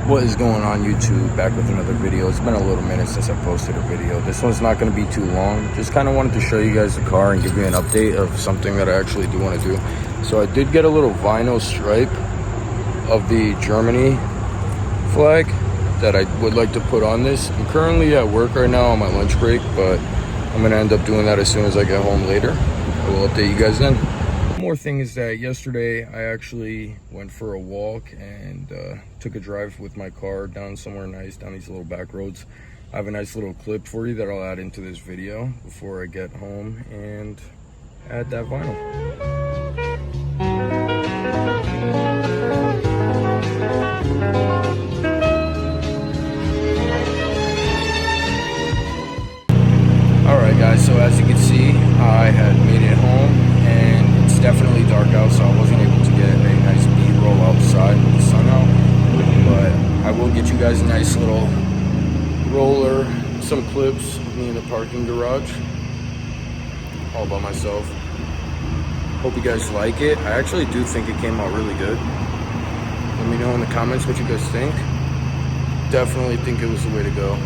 What is going on, YouTube? Back with another video. It's been a little minute since I posted a video. This one's not going to be too long. Just kind of wanted to show you guys the car and give you an update of something that I actually do want to do. So I did get a little vinyl stripe of the Germany flag that I would like to put on this. I'm currently at work right now on my lunch break, but I'm going to end up doing that as soon as I get home later. I will update you guys then. One more thing is that yesterday I actually went for a walk and took a drive with my car down somewhere nice, down these little back roads. I have a nice little clip for you that I'll add into this video before I get home and add that vinyl. Alright guys, so as you can see, I had made it home and it's definitely dark out, so I wasn't able to get a nice B-roll outside with the sun out. But I will get you guys a nice little roller, some clips of me in the parking garage, all by myself. Hope you guys like it. I actually do think it came out really good. Let me know in the comments what you guys think. Definitely think it was the way to go.